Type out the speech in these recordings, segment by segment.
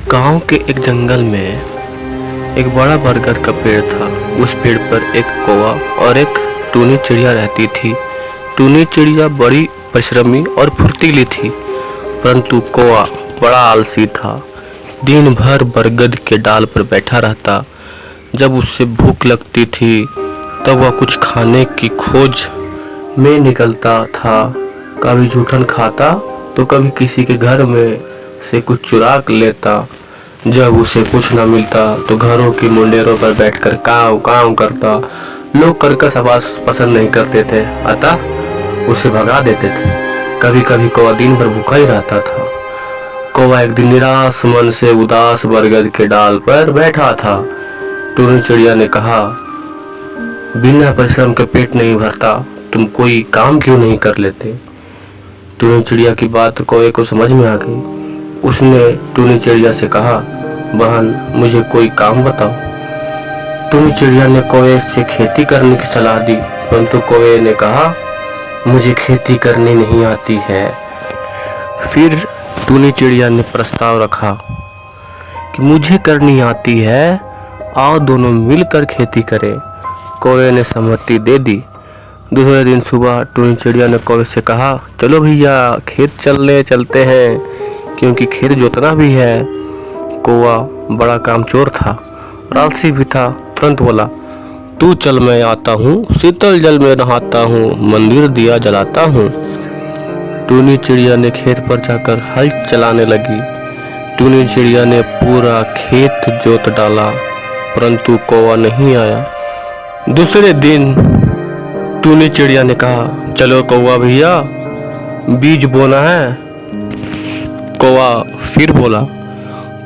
गांव के एक जंगल में एक बड़ा बरगद का पेड़ था। उस पेड़ पर एक कौवा और एक टूनी चिड़िया रहती थी। टूनी चिड़िया बड़ी परिश्रमी और फुर्तीली थी, परंतु कौवा बड़ा आलसी था। दिन भर बरगद के डाल पर बैठा रहता। जब उसे भूख लगती थी तब वह कुछ खाने की खोज में निकलता था। कभी जूठन खाता तो कभी किसी के घर में से कुछ चुरा लेता। जब उसे कुछ न मिलता तो घरों की मुंडेरों पर बैठकर काव काव करता। लोग कर्कश आवाज पसंद नहीं करते थे, अतः उसे भगा देते थे। कभी कभी कौवा दिन भर भूखा ही रहता था। कौवा एक दिन निराश मन से उदास बरगद के डाल पर बैठा था। टूनी चिड़िया ने कहा, बिना परिश्रम के पेट नहीं भरता, तुम कोई काम क्यों नहीं कर लेते? टूनी चिड़िया की बात कौवे को समझ में आ गई। उसने टूनी चिड़िया से कहा, बहन मुझे कोई काम बताओ। टूनी चिड़िया ने कौवे से खेती करने की सलाह दी, परंतु कौवे ने कहा, मुझे खेती करनी नहीं आती है। फिर टूनी चिड़िया ने प्रस्ताव रखा कि मुझे करनी आती है, आओ दोनों मिलकर खेती करें। कौवे ने सहमति दे दी। दूसरे दिन सुबह टूनी चिड़िया ने कौवे से कहा, चलो भैया खेत चलते हैं, क्योंकि खेत जोतना भी है। कौवा बड़ा कामचोर था और आलसी भी था। तुरंत बोला, तू चल मैं आता हूँ, शीतल जल में नहाता हूँ, मंदिर दिया जलाता हूँ। टूनी चिड़िया ने खेत पर जाकर हल चलाने लगी। टूनी चिड़िया ने पूरा खेत जोत डाला, परंतु कौवा नहीं आया। दूसरे दिन टूनी चिड़िया ने कहा, चलो कौवा भैया बीज बोना है। कौवा फिर बोला,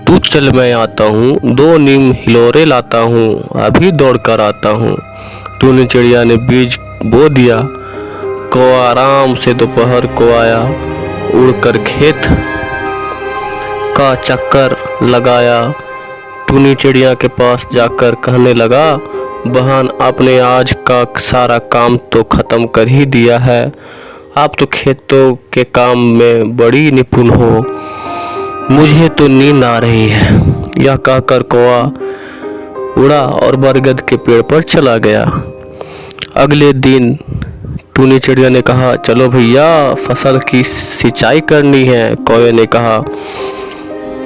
तू चल मैं आता हूँ, 2 नीम हिलोरे लाता हूँ, अभी दौड़ कर आता हूँ। टूनी चिड़िया ने बीज बो दिया। कौवा आराम से दोपहर को आया, उड़कर खेत का चक्कर लगाया। टूनी चिड़िया के पास जाकर कहने लगा, बहन आपने आज का सारा काम तो खत्म कर ही दिया है। आप तो खेतों के काम में बड़ी निपुण हो, मुझे तो नींद आ रही है। यह कहकर कौवा उड़ा और बरगद के पेड़ पर चला गया। अगले दिन टूनी चिड़िया ने कहा, चलो भैया फसल की सिंचाई करनी है। कौवे ने कहा,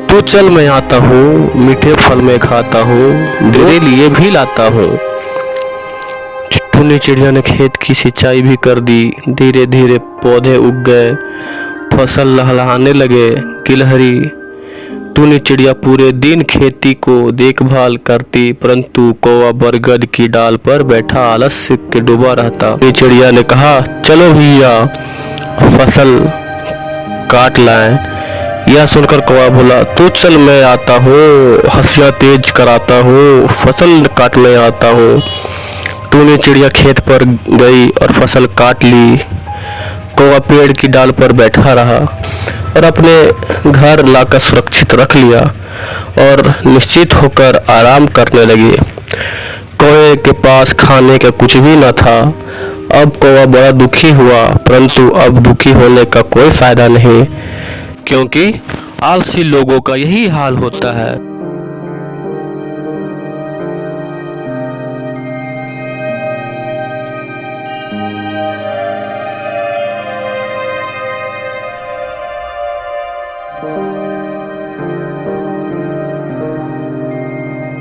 तू चल मैं आता हूँ, मीठे फल में खाता हूँ, तेरे लिए भी लाता हूँ। टूनी चिड़िया ने खेत की सिंचाई भी कर दी। धीरे धीरे पौधे उग गए, फसल लहलहाने लगे। गिलहरी टूनी चिड़िया पूरे दिन खेती को देखभाल करती, परंतु कौवा बरगद की डाल पर बैठा आलस्य के डूबा रहता। टूनी चिड़िया ने कहा, चलो भैया फसल काट लाएं। यह सुनकर कौवा बोला, तू चल मैं आता हूँ, हंसिया तेज कराता हूँ, फसल काटने आता हूँ। टूनी चिड़िया खेत पर गई और फसल काट ली। कौवा पेड़ की डाल पर बैठा रहा और अपने घर लाकर सुरक्षित रख लिया और निश्चित होकर आराम करने लगी। कौवे के पास खाने का कुछ भी न था। अब कौवा बड़ा दुखी हुआ, परंतु अब दुखी होने का कोई फायदा नहीं, क्योंकि आलसी लोगों का यही हाल होता है।